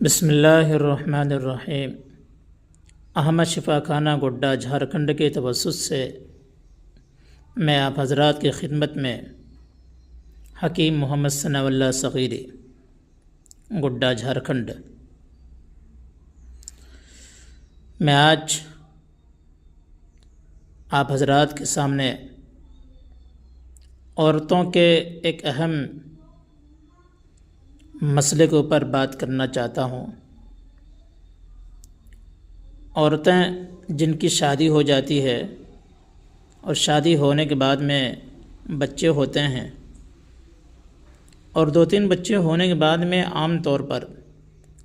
بسم اللہ الرحمن الرحیم۔ احمد شفا خانہ گڈا جھارکھنڈ کے توسط سے میں آپ حضرات کی خدمت میں حکیم محمد ثناء اللہ صغیری گڈا جھارکھنڈ میں آج آپ حضرات کے سامنے عورتوں کے ایک اہم مسئلے کے اوپر بات کرنا چاہتا ہوں۔ عورتیں جن کی شادی ہو جاتی ہے اور شادی ہونے کے بعد میں بچے ہوتے ہیں اور 2-3 بچے ہونے کے بعد میں عام طور پر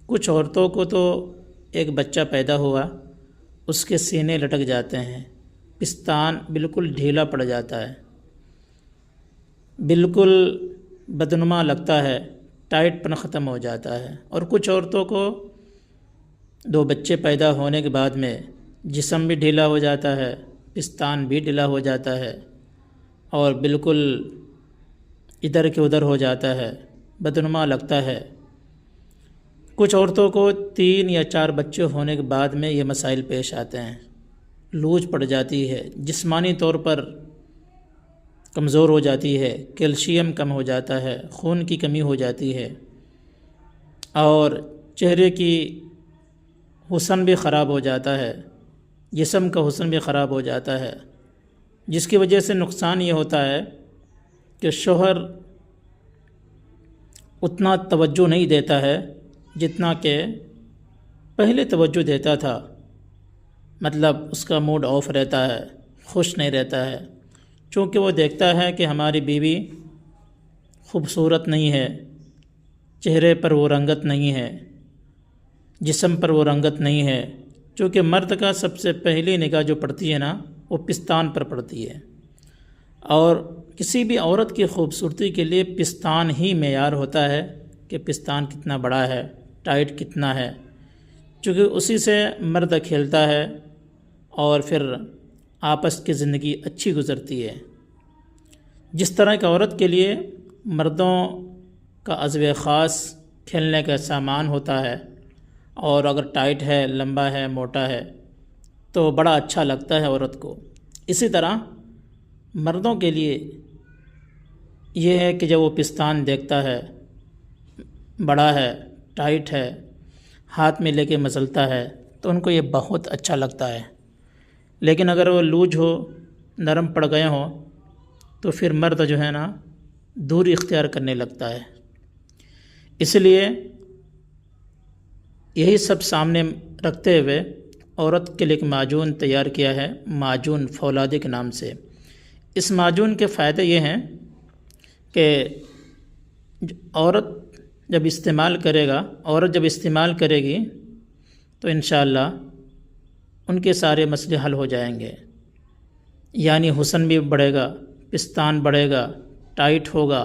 کچھ عورتوں کو تو ایک بچہ پیدا ہوا اس کے سینے لٹک جاتے ہیں، پستان بالکل ڈھیلا پڑ جاتا ہے، بالکل بدنما لگتا ہے، ٹائٹ پن ختم ہو جاتا ہے۔ اور کچھ عورتوں کو 2 بچے پیدا ہونے کے بعد میں جسم بھی ڈھیلا ہو جاتا ہے، پستان بھی ڈھیلا ہو جاتا ہے اور بالکل ادھر کے ادھر ہو جاتا ہے، بدنما لگتا ہے۔ کچھ عورتوں کو 3 یا 4 بچے ہونے کے بعد میں یہ مسائل پیش آتے ہیں، لوچ پڑ جاتی ہے، جسمانی طور پر کمزور ہو جاتی ہے، کیلشیم کم ہو جاتا ہے، خون کی کمی ہو جاتی ہے اور چہرے کی حسن بھی خراب ہو جاتا ہے، جسم کا حسن بھی خراب ہو جاتا ہے، جس کی وجہ سے نقصان یہ ہوتا ہے کہ شوہر اتنا توجہ نہیں دیتا ہے جتنا کہ پہلے توجہ دیتا تھا، مطلب اس کا موڈ آف رہتا ہے، خوش نہیں رہتا ہے، چونکہ وہ دیکھتا ہے کہ ہماری بیوی خوبصورت نہیں ہے، چہرے پر وہ رنگت نہیں ہے، جسم پر وہ رنگت نہیں ہے، چونکہ مرد کا سب سے پہلی نگاہ جو پڑتی ہے نا وہ پستان پر پڑتی ہے، اور کسی بھی عورت کی خوبصورتی کے لیے پستان ہی معیار ہوتا ہے کہ پستان کتنا بڑا ہے، ٹائٹ کتنا ہے، چونکہ اسی سے مرد کھیلتا ہے اور پھر آپس کی زندگی اچھی گزرتی ہے۔ جس طرح کی عورت کے لیے مردوں کا عضو خاص کھیلنے کا سامان ہوتا ہے اور اگر ٹائٹ ہے، لمبا ہے، موٹا ہے تو بڑا اچھا لگتا ہے عورت کو، اسی طرح مردوں کے لیے یہ ہے کہ جب وہ پستان دیکھتا ہے، بڑا ہے، ٹائٹ ہے، ہاتھ میں لے کے مچلتا ہے تو ان کو یہ بہت اچھا لگتا ہے۔ لیکن اگر وہ لوج ہو، نرم پڑ گئے ہوں تو پھر مرد جو ہے نا دوری اختیار کرنے لگتا ہے۔ اس لیے یہی سب سامنے رکھتے ہوئے عورت کے لیے ایک معجون تیار کیا ہے، معجون فولادی کے نام سے۔ اس معجون کے فائدے یہ ہیں کہ عورت جب استعمال کرے گی تو انشاءاللہ ان کے سارے مسئلے حل ہو جائیں گے، یعنی حسن بھی بڑھے گا، پستان بڑھے گا، ٹائٹ ہوگا،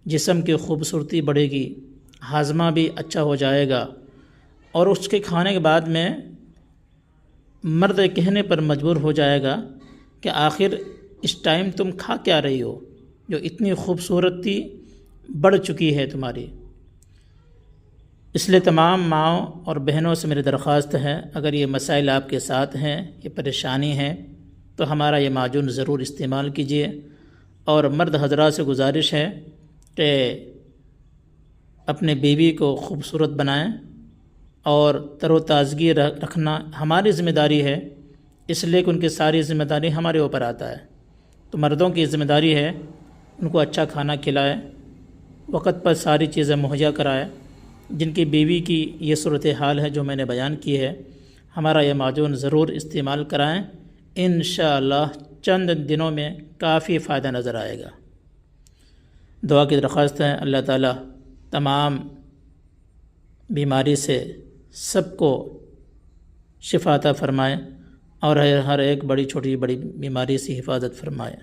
جسم کی خوبصورتی بڑھے گی، ہاضمہ بھی اچھا ہو جائے گا، اور اس کے کھانے کے بعد میں مرد کہنے پر مجبور ہو جائے گا کہ آخر اس ٹائم تم کھا کیا رہی ہو جو اتنی خوبصورتی بڑھ چکی ہے تمہاری۔ اس لیے تمام ماؤں اور بہنوں سے میری درخواست ہے، اگر یہ مسائل آپ کے ساتھ ہیں، یہ پریشانی ہے تو ہمارا یہ معجون ضرور استعمال کیجیے، اور مرد حضرات سے گزارش ہے کہ اپنے بیوی کو خوبصورت بنائیں اور تر و تازگی رکھنا ہماری ذمہ داری ہے، اس لیے کہ ان کی ساری ذمہ داری ہمارے اوپر آتا ہے، تو مردوں کی ذمہ داری ہے ان کو اچھا کھانا کھلائے، وقت پر ساری چیزیں مہیا کرائے۔ جن کی بیوی کی یہ صورتحال ہے جو میں نے بیان کی ہے، ہمارا یہ معجون ضرور استعمال کرائیں، انشاءاللہ چند دنوں میں کافی فائدہ نظر آئے گا۔ دعا کی درخواست ہے، اللہ تعالیٰ تمام بیماری سے سب کو شفا عطا فرمائے اور ہر ایک بڑی چھوٹی بڑی بیماری سے حفاظت فرمائے۔